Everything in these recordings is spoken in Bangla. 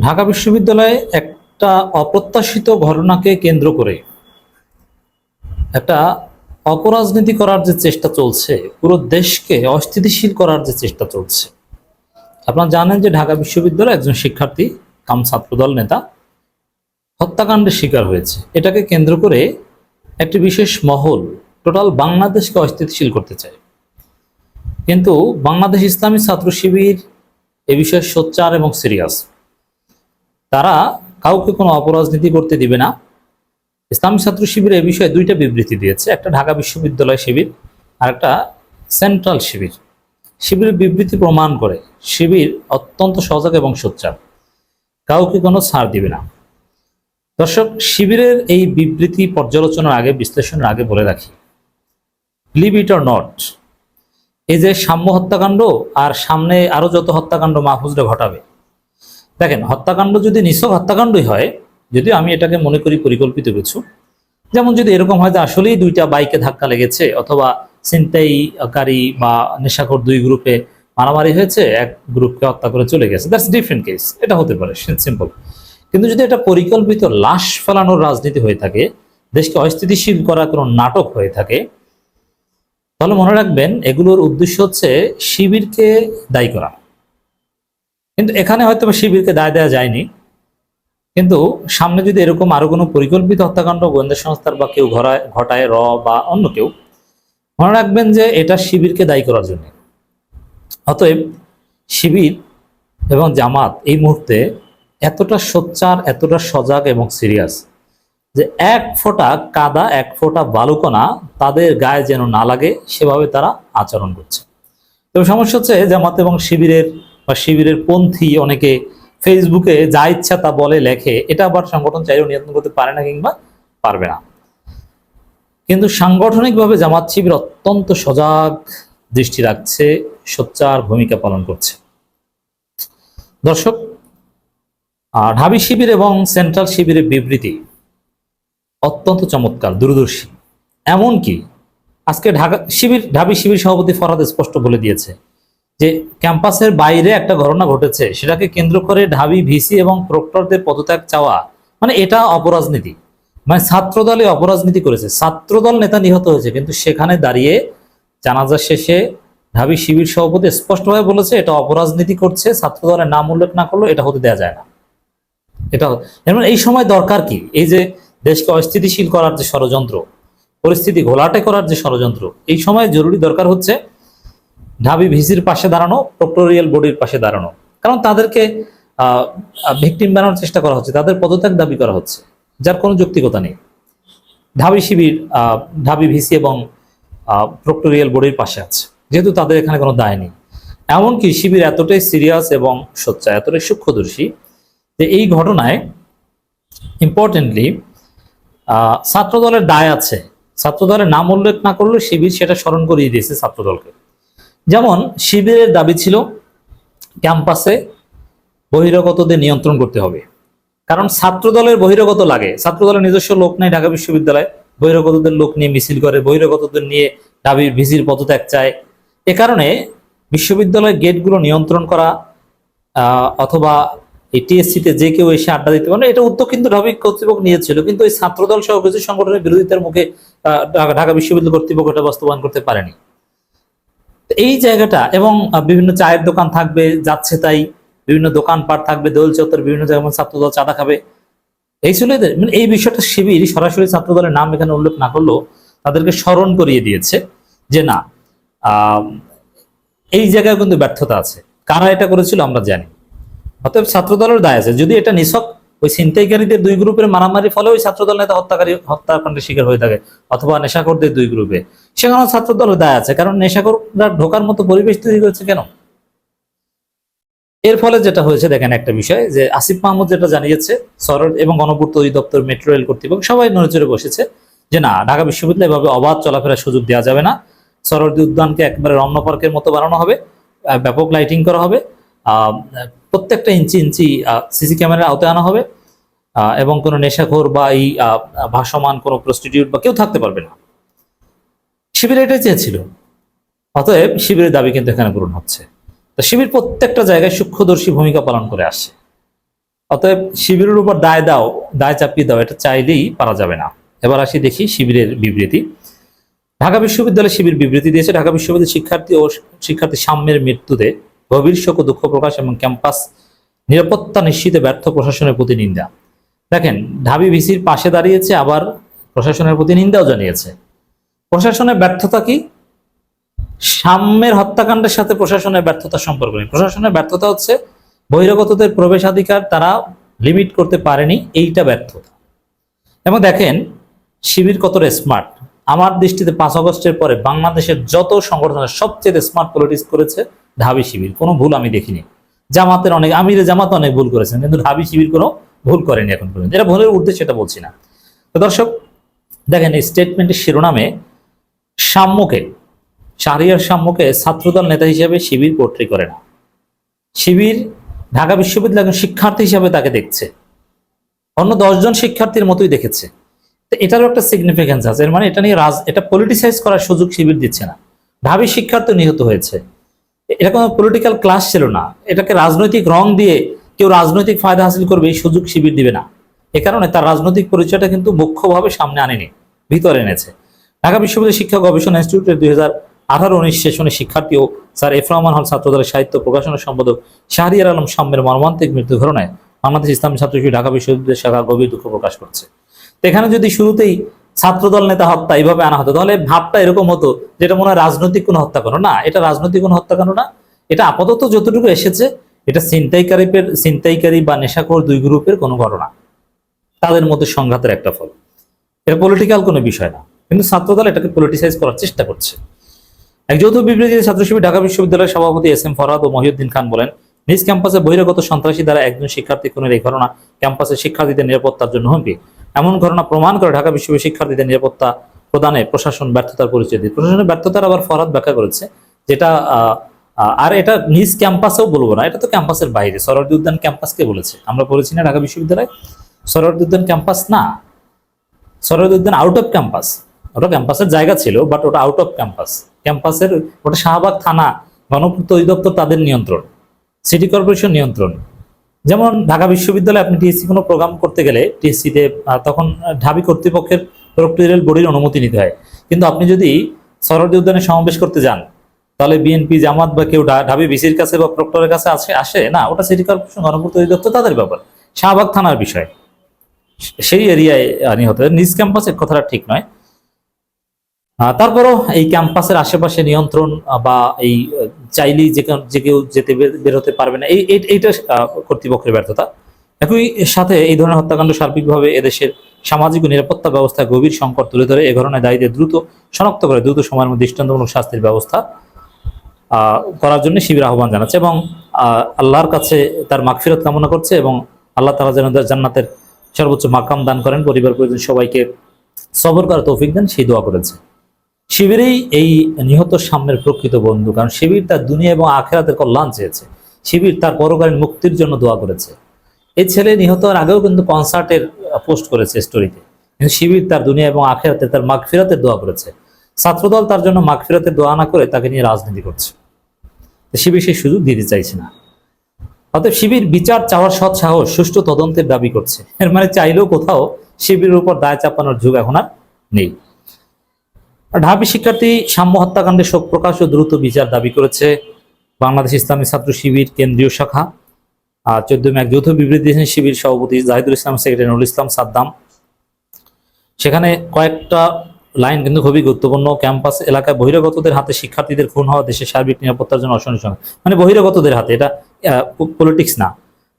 ঢাকা বিশ্ববিদ্যালয়ে একটা অপ্রত্যাশিত ঘটনাকে কেন্দ্র করে একটা অপরাজনীতি করার যে চেষ্টা চলছে, পুরো দেশকে অস্থিতিশীল করার যে চেষ্টা চলছে। আপনারা জানেন যে ঢাকা বিশ্ববিদ্যালয়ে একজন শিক্ষার্থী কাম ছাত্রদল নেতা হত্যাকাণ্ডের শিকার হয়েছে। এটাকে কেন্দ্র করে একটি বিশেষ মহল টোটাল বাংলাদেশকে অস্থিতিশীল করতে চায়। কিন্তু বাংলাদেশ ইসলামী ছাত্র শিবির এ বিষয়ে সোচ্চার এবং সিরিয়াস। তারা কাউকে কোনো অপরাজনীতি করতে দিবে না। ইসলামী ছাত্র শিবির এ বিষয়ে দুইটা বিবৃতি দিয়েছে, একটা ঢাকা বিশ্ববিদ্যালয় শিবির আর একটা সেন্ট্রাল শিবির। শিবিরের বিবৃতি প্রমাণ করে শিবির অত্যন্ত সজাগ এবং সোচ্চার, কাউকে কোনো ছাড় দিবে না। দর্শক, শিবিরের এই বিবৃতি পর্যালোচনার আগে, বিশ্লেষণের আগে বলে রাখি, বিলিভ ইট অর নট, এই যে সাম্য হত্যাকাণ্ড আর সামনে আরো যত হত্যাকাণ্ড মাহফুজরা ঘটাবে, দেখেন, হত্যাকাণ্ড যদি নিছক হত্যাকাণ্ডই হয়, যদিও আমি এটাকে মনে করি পরিকল্পিত কিছু, যেমন যদি এরকম হয় যে আসলেই দুইটা বাইকে ধাক্কা লেগেছে অথবা ছিনতাইকারী বা নেশাখোর দুই গ্রুপে মারামারি হয়েছে, এক গ্রুপকে হত্যা করে চলে গেছে, দ্যাটস ডিফারেন্ট কেস, এটা হতে পারে, সিম্পল। কিন্তু যদি এটা পরিকল্পিত লাশ ফেলানোর রাজনীতি হয়ে থাকে, দেশকে অস্থিতিশীল করা কোনো নাটক হয়ে থাকে, তাহলে মনে রাখবেন এগুলোর উদ্দেশ্য হচ্ছে শিবিরকে দায়ী করা। কিন্তু এখানে হয়তো শিবিরকে দায় দেওয়া যায়নি, কিন্তু সামনে যদি এরকম আরো কোনো পরিকল্পিত হত্যাকাণ্ড গোয়েন্দা সংস্থার বা কেউ ঘটায় র বা অন্য কেউ, মনে রাখবেন যে এটা শিবিরকে দায়ী করার জন্য। অতএব শিবির এবং জামাত এই মুহূর্তে এতটা সোচ্চার, এতটা সজাগ এবং সিরিয়াস যে এক ফোঁটা কাদা, এক ফোঁটা বালুকণা তাদের গায়ে যেন না লাগে সেভাবে তারা আচরণ করছে। তবে সমস্যা হচ্ছে জামাত এবং শিবিরের বা শিবিরের পন্থী অনেকে ফেসবুকে যা ইচ্ছা তা বলে, লেখে, এটা আবার সংগঠন চাইলেও নিয়ন্ত্রণ করতে পারে না কিংবা পারবে না। কিন্তু সাংগঠনিকভাবে জামাত শিবির অত্যন্ত সজাগ দৃষ্টি রাখছে, সোচ্চার ভূমিকা পালন করছে। দর্শক, ঢাবি শিবির এবং সেন্ট্রাল শিবিরের বিবৃতি অত্যন্ত চমৎকার, দূরদর্শী। এমনকি আজকে ঢাবি শিবির সভাপতি ফরহাদ স্পষ্ট বলে দিয়েছে যে ক্যাম্পাসের বাইরে একটা ঘটনা ঘটেছে, সেটাকে কেন্দ্র করে ঢাবি ভিসি এবং প্রক্টরদের পদত্যাগ চাওয়া, মানে এটা অপরাজনীতি, মানে ছাত্রদলে অপরাজনীতি করেছে। ছাত্রদল নেতা নিহত হয়েছে, কিন্তু সেখানে দাঁড়িয়ে জানাজা শেষে ঢাবি শিবির সভাপতি স্পষ্টভাবে বলেছে এটা অপরাজনীতি করছে, ছাত্রদলের নাম উল্লেখ না করলে এটা হতে দেওয়া যায় না। এটা এমন এই সময় দরকার কি, এই যে দেশকে অস্থিতিশীল করার যে ষড়যন্ত্র, পরিস্থিতি ঘোলাটে করার যে ষড়যন্ত্র, এই সময় জরুরি দরকার হচ্ছে ঢাবি ভিসির পাশে দাঁড়ানো, প্রক্টোরিয়াল বডির পাশে দাঁড়ানো। কারণ তাদেরকে ভিকটিম বানানোর চেষ্টা করা হচ্ছে, তাদের পদত্যাগ দাবি করা হচ্ছে, যার কোনো যৌক্তিকতা নেই। ঢাবি শিবির ঢাবি ভিসি এবং প্রক্টোরিয়াল বডির পাশে আছে, যেহেতু তাদের এখানে কোনো দায় নেই। এমনকি শিবির এতটাই সিরিয়াস এবং সোচ্চার, এতটাই সূক্ষ্মদর্শী যে এই ঘটনায় ইম্পর্টেন্টলি ছাত্রদলের দায় আছে। ছাত্রদলের নাম উল্লেখ না করলে শিবির সেটা স্মরণ করিয়ে দিয়েছে ছাত্রদলকে। যেমন শিবিরের দাবি ছিল ক্যাম্পাসে বহিরাগতদের নিয়ন্ত্রণ করতে হবে, কারণ ছাত্রদলের বহিরাগত লাগে, ছাত্রদলের নিজস্ব লোক নেই ঢাকা বিশ্ববিদ্যালয়ে, বহিরাগতদের লোক নিয়ে মিছিল করে, বহিরাগতদের নিয়ে ঢাবির ভিসির পদত্যাগ চায়। এ কারণে বিশ্ববিদ্যালয়ের গেটগুলো নিয়ন্ত্রণ করা অথবা এই টিএসসিতে যে কেউ এসে আড্ডা দিতে পারে, এটা উদ্যোগ কিন্তু ঢাবি কর্তৃপক্ষ নিয়েছিল, কিন্তু এই ছাত্রদল সহ কিছু সংগঠনের বিরোধিতার মুখে ঢাকা বিশ্ববিদ্যালয় কর্তৃপক্ষ এটা বাস্তবায়ন করতে পারেনি। এই জায়গাটা, এবং বিভিন্ন চায়ের দোকান থাকবে যাচ্ছে তাই, বিভিন্ন দোকানপাট থাকবে, দোল চত্বর, বিভিন্ন জায়গায় ছাত্রদল চাঁদা খাবে, এই ছিল এদের। মানে এই বিষয়টা শিবির সরাসরি ছাত্রদলের নাম এখানে উল্লেখ না করলেও তাদেরকে স্মরণ করিয়ে দিয়েছে যে না, এই জায়গায় কিন্তু ব্যর্থতা আছে। কারা এটা করেছিল আমরা জানি, অতএব ছাত্রদলের দায় আছে। যদি এটা নিছক ওই ছিনতাইকারীদের দুই গ্রুপের মারামারি ফলে ওই ছাত্রদল নেতা হত্যাকাণ্ডের শিকার হয়ে থাকে, অথবা নেশাখোরদের দুই গ্রুপে, সেখানেও ছাত্রদলের দায় আছে, কারণ নেশাখোররা ঢোকার মতো পরিবেশ তৈরি করেছে কেন। এর ফলে যেটা হয়েছে দেখেন, একটা বিষয় যে আসিফ মাহমুদ যেটা জানিয়েছে, সরকার এবং গণপূর্ত অধিদপ্তর, মেট্রো রেল কর্তৃপক্ষ সবাই নড়েচড়ে বসেছে যে না, ঢাকা বিশ্ববিদ্যালয় এভাবে অবাধ চলাফেরার সুযোগ দেওয়া যাবে না। সরোয়ার্দী উদ্যানকে একবারে রমনা পার্কের মতো বানানো হবে, ব্যাপক লাইটিং করা হবে, প্রত্যেকটা ইঞ্চি ইঞ্চি সিসি ক্যামেরার আওতায় আনা হবে, এবং কোনো নেশাখোর বা এই ভাসমান কোনো প্রস্টিটিউট বা কেউ থাকতে পারবে না। শিবির এটাই চেয়েছিল, অতএব শিবিরের দাবি কিন্তু এখানে পূরণ হচ্ছে। তো শিবির প্রত্যেকটা জায়গায় সূক্ষ্মদর্শী ভূমিকা পালন করে আসছে। অতএব শিবিরের উপর দায় চাপিয়ে দাও, এটা চাইলেই পারা যাবে না। এবার আসি দেখি শিবিরের বিবৃতি। ঢাকা বিশ্ববিদ্যালয় শিবির বিবৃতি দিয়েছে। ঢাকা বিশ্ববিদ্যালয় শিক্ষার্থী সাম্যের মৃত্যুতে গভীর শোক ও দুঃখ প্রকাশ এবং ক্যাম্পাস নিরাপত্তা নিশ্চিতে ব্যর্থ প্রশাসনের প্রতি নিন্দা। দেখেন, ঢাবি ভিসির পাশে দাঁড়িয়েছে, আবার প্রশাসনের প্রতি নিন্দাও জানিয়েছে। প্রশাসনের ব্যর্থতা কি? সাম্যের হত্যাকাণ্ডের সাথে প্রশাসনের ব্যর্থতার সম্পর্ক নেই। প্রশাসনের ব্যর্থতা হচ্ছে বহিরাগতদের প্রবেশাধিকার তারা লিমিট করতে পারেনি, এইটা ব্যর্থতা। এবং দেখেন শিবির কতটা স্মার্ট। আমার দৃষ্টিতে 5 আগস্টের পরে বাংলাদেশের যত সংগঠনের সবচেয়ে স্মার্ট পলিটিক্স করেছে ঢাবি শিবির, কোনো ভুল আমি দেখিনি। জামাতের আমিরে জামাত অনেক ভুল করেছেন, কিন্তু ঢাবি শিবির কোনো ভুল করেনি এখন পর্যন্ত। এটা ভুলের ঊর্ধ্বে সেটা বলছি না। তো দর্শক দেখেন, এই স্টেটমেন্টের শিরোনামে শাহরিয়ার সাম্যকে ছাত্রদল নেতা হিসেবে শিবির পোর্ট্রে করে না। শিবির ঢাকা বিশ্ববিদ্যালয়ের শিক্ষার্থী হিসেবে তাকে দেখছে, অন্য 10 জন শিক্ষার্থীর মতোই দেখেছে। তো এটারও একটা সিগনিফিকেন্স আছে। এর মানে এটা নিয়ে এটা পলিটিসাইজ করার সুযোগ শিবির দিচ্ছে না। ঢাবি শিক্ষার্থী নিহত হয়েছে, এটা কোনো পলিটিক্যাল ক্লাস ছিল না। এটাকে রাজনৈতিক রং দিয়ে কেউ রাজনৈতিক ফায়দা হাসিল করবে এই সুযোগ শিবির দিবে না। এ কারণে তার রাজনৈতিক পরিচয়টা কিন্তু মুখ্যভাবে সামনে আনেনি, ভিতরে এনেছে। ঢাকা বিশ্ববিদ্যালয় শিক্ষা গবেষণা ইনস্টিটিউটের 2018-19 সেশনে শিক্ষার্থী ও স্যার এফ রহমান হল ছাত্রদলের সাহিত্য প্রকাশনা সম্পাদক শাহরিয়ার আলম সাম্যের মর্মান্তিক মৃত্যু ঘটনায় বাংলাদেশ ইসলামী ছাত্র শিবির ঢাকা বিশ্ববিদ্যালয় শাখা গভীর দুঃখ প্রকাশ করছে। তো এখানে যদি শুরুতেই ছাত্রদল নেতা হত্যা এইভাবে আনা হতো, তাহলে ভাবটা এরকম হতো যেটা মনে হয় রাজনৈতিক কোনো হত্যাকাণ্ড। না, এটা রাজনৈতিক কোনো হত্যাকাণ্ড না। এটা আপাতত যতটুকু এসেছে, এটা ছিনতাইকারী বা নেশাখোর 2 গ্রুপের কোনো ঘটনা, তাদের মধ্যে সংঘাতের একটা ফল। এটা পলিটিক্যাল কোনো বিষয় না, কিন্তু ছাত্রদল এটাকে পলিটিসাইজ করার চেষ্টা করছে। এক যৌথ বিবৃতিতে ছাত্র শিবির ঢাকা বিশ্ববিদ্যালয়ের সভাপতি এস এম ফরহাদ ও মহিউদ্দিন খান বলেন, নিজ ক্যাম্পাসে বহিরাগত সন্ত্রাসী দ্বারা একজন শিক্ষার্থী খুনের এই ঘটনা ক্যাম্পাসের শিক্ষার্থীদের নিরাপত্তার জন্য হুমকি। এমন ঘটনা প্রমাণ করে ঢাকা বিশ্ববিদ্যালয়ের শিক্ষার্থীদের নিরাপত্তা প্রদানে প্রশাসন ব্যর্থতার পরিচয় দিয়ে। প্রশাসনের ব্যর্থতার আবার ফরহাদ ব্যাখ্যা করেছে যেটা আর এটা নিজ ক্যাম্পাসেও বলবো না, এটা তো ক্যাম্পাসের বাইরে। সরোয়ার্দী উদ্যান ক্যাম্পাসকে বলেছে, আমরা বলেছি না ঢাকা বিশ্ববিদ্যালয় সরোয়ার্দী উদ্যান ক্যাম্পাস না, সরোয়ার্দী উদ্যান আউট অফ ক্যাম্পাস। ওটা ক্যাম্পাসের জায়গা ছিল, বাট ওটা আউট অফ ক্যাম্পাসের ওটা শাহবাগ থানা, গণপূর্ত অধিদপ্তর তাদের নিয়ন্ত্রণ, সিটি কর্পোরেশন নিয়ন্ত্রণ। যেমন ঢাকা বিশ্ববিদ্যালয়ে আপনি টিএসসি কোনো প্রোগ্রাম করতে গেলে টিএসসিতে তখন ঢাবি কর্তৃপক্ষের প্রক্টোরিয়াল বডির অনুমতি নিতে হয়। কিন্তু আপনি যদি সরোয়ার্দী উদ্যানে সমাবেশ করতে যান, তাহলে বিএনপি জামাত বা কেউ ঢাবি ভিসির কাছে বা প্রক্টরের কাছে আসে না, ওটা সিটি কর্পোরেশন গণপূর্ত অধিদপ্তর তাদের ব্যাপার, শাহবাগ থানার বিষয়। সেই এরিয়ায় নিহত নিজ ক্যাম্পাসের কথাটা ঠিক নয়। তারপরও এই ক্যাম্পাসের আশেপাশে নিয়ন্ত্রণ বা এই চাইলেই যে কেউ যেতে বেরোতে পারবে না, এইটা কর্তৃপক্ষের ব্যর্থতা। একই সাথে এই ধরনের হত্যাকাণ্ড সার্বিকভাবে এদেশের সামাজিক ও নিরাপত্তা ব্যবস্থায় গভীর সংকট তুলে ধরে এ ধরনের দায়ীদের দ্রুত শনাক্ত করে দ্রুত সময়ের মধ্যে দৃষ্টান্তমূলক শাস্তির ব্যবস্থা করার জন্য শিবির আহ্বান জানাচ্ছে এবং আল্লাহর কাছে তার মাগফিরাত কামনা করছে এবং আল্লাহ তাআলা যেন জান্নাতের সর্বোচ্চ মাকাম দান করেন, পরিবার পরিজন সবাইকে সবর করার তৌফিক দেন, সেই দোয়া করেছে। শিবিরেই এই নিহত সাম্যের প্রকৃত বন্ধু, কারণ শিবির তার দুনিয়া এবং আখেরাতের কল্যাণ চেয়েছে। শিবির তার পরকালীন মুক্তির জন্য দোয়া করেছে। এই ছেলে নিহত হওয়ার আগেও কিন্তু কনসার্টের পোস্ট করেছে স্টোরিতে, কিন্তু শিবির তার দুনিয়া এবং আখেরাতে তার মাগফিরাতের দোয়া করেছে। ছাত্রদল তার জন্য মাগফিরাতের দোয়া না করে তাকে নিয়ে রাজনীতি করছে। শিবির সেই সুযোগ দিতে চাইছে না। অতএব শিবির বিচার চাওয়ার সৎ সাহস, সুষ্ঠু তদন্তের দাবি করছে। এর মানে চাইলেও কোথাও শিবিরের উপর দায় চাপানোর যুগ এখন আর নেই। ঢাবি শিক্ষার্থী সাম্য হত্যাকাণ্ডে শোক প্রকাশ ও দ্রুত বিচার দাবি করেছে বাংলাদেশ ইসলামী ছাত্র শিবির কেন্দ্রীয় শাখা। 14 মে এক যৌথ বিবৃতি দিয়েছেন শিবির সভাপতি জাহিদুল ইসলাম, সেক্রেটারি নুরুল ইসলাম সাদ্দাম। সেখানে কয়েকটা লাইন কিন্তু খুবই গুরুত্বপূর্ণ। ক্যাম্পাস এলাকায় বহিরাগতদের হাতে শিক্ষার্থীদের খুন হওয়া দেশের সার্বিক নিরাপত্তার জন্য অসহনীয়। মানে বহিরাগতদের হাতে, এটা পলিটিক্স না।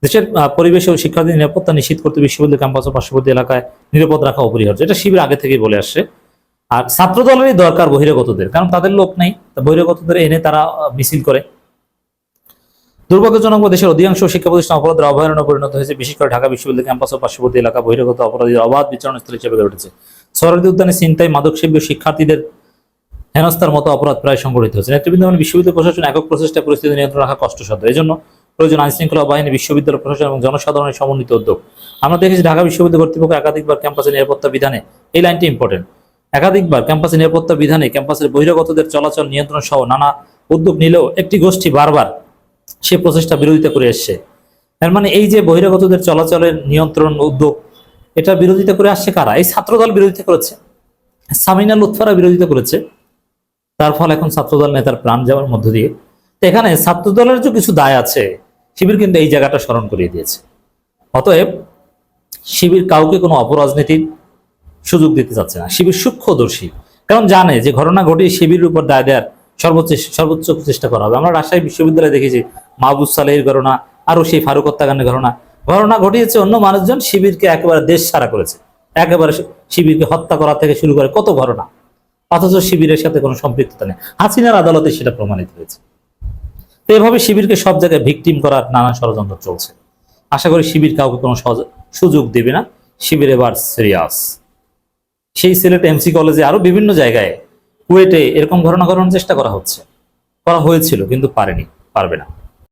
দেশের পরিবেশ ও শিক্ষার্থীর নিরাপত্তা নিশ্চিত করতে বিশ্ববিদ্যালয় ক্যাম্পাস ও পার্শ্ববর্তী এলাকায় নিরাপদ রাখা অপরিহার্য, এটা শিবির আগে থেকেই বলে আসছে। আর ছাত্র দলেরই দরকার বহিরাগতদের, কারণ তাদের লোক নেই, বহিরাগতদের এনে তারা মিছিল করে। দুর্ভাগ্যজনক দেশের অধিকাংশ শিক্ষা প্রতিষ্ঠান অপরাধের অভয়ারণ্য পরিণত হয়েছে, বিশেষ করে ঢাকা বিশ্ববিদ্যালয় ক্যাম্পাস ও পার্শ্ববর্তী এলাকা বহিরাগত অপরাধীর অবাধ বিচরণস্থল হিসেবে গড়ে উঠেছে। সরোয়ার্দী উদ্যানে ছিনতাই, মাদকসেবী ও শিক্ষার্থীদের হেনস্থার মতো অপরাধ প্রায় সংঘটিত হচ্ছে। নেতৃবৃন্দ বিশ্ববিদ্যালয় প্রশাসন একক প্রচেষ্টায় পরিস্থিতি নিয়ন্ত্রণ রাখা কষ্টসাধ্য। এই জন্য প্রয়োজন আইনশৃঙ্খলা বাহিনী, বিশ্ববিদ্যালয় প্রশাসন এবং জনসাধারণের সমন্বিত উদ্যোগ। আমরা দেখেছি ঢাকা বিশ্ববিদ্যালয় কর্তৃপক্ষ একাধিকবার ক্যাম্পাসের নিরাপত্তা বিধানে, এই লাইনটি ইম্পর্টেন্ট, একাধিকবার ক্যাম্পাসের নিরাপত্তা বিধানে ক্যাম্পাসের বহিরাগতদের চলাচল নিয়ন্ত্রণ সহ নানা উদ্যোগ নিলেও একটি গোষ্ঠী বারবার সে প্রচেষ্টা বিরোধিতা করে এসছে। তার মানে এই যে বহিরাগতদের চলাচলের নিয়ন্ত্রণ উদ্যোগ, এটা বিরোধিতা করে আসছে কারা? এই ছাত্রদল বিরোধিতা করেছে, সামিনা লুৎফারা বিরোধিতা করেছে। তার ফলে এখন ছাত্রদল নেতার প্রাণ যাওয়ার মধ্য দিয়ে। তো এখানে ছাত্রদলের যে কিছু দায় আছে, শিবির কিন্তু এই জায়গাটা স্মরণ করিয়ে দিয়েছে। অতএব শিবির কাউকে কোনো অপরাজনীতির সুযোগ দিতে চাচ্ছে না। শিবির সূক্ষ্মদর্শী, কারণ জানে যে ঘটনা ঘটিয়ে শিবিরের উপর দায় দেওয়ার সর্বোচ্চ চেষ্টা করা হবে। আমরা রাজশাহী বিশ্ববিদ্যালয়ে দেখেছি মাহবুব সালেহের ঘটনা, আরো সেই ফারুক হত্যাকাণ্ডের ঘটনা ঘটিয়েছে অন্য মানুষজন, শিবিরকে একেবারে দেশ ছাড়া করেছে, একেবারে শিবিরকে হত্যা করা থেকে শুরু করে কত ঘটনা, অথচ শিবিরের সাথে কোনো সম্পৃক্ততা নেই। হাসিনার আদালতে সেটা প্রমাণিত হয়েছে। তো এভাবে শিবিরকে সব জায়গায় ভিকটিম করার নানান ষড়যন্ত্র চলছে। আশা করি শিবির কাউকে কোনো সুযোগ দেবে না। শিবির এবার সিরিয়াস। সেই সিলেট এমসি কলেজে আরো বিভিন্ন জায়গায়, কুয়েটে এরকম ঘটনা ঘটানোর চেষ্টা করা হয়েছিল, কিন্তু পারবে না।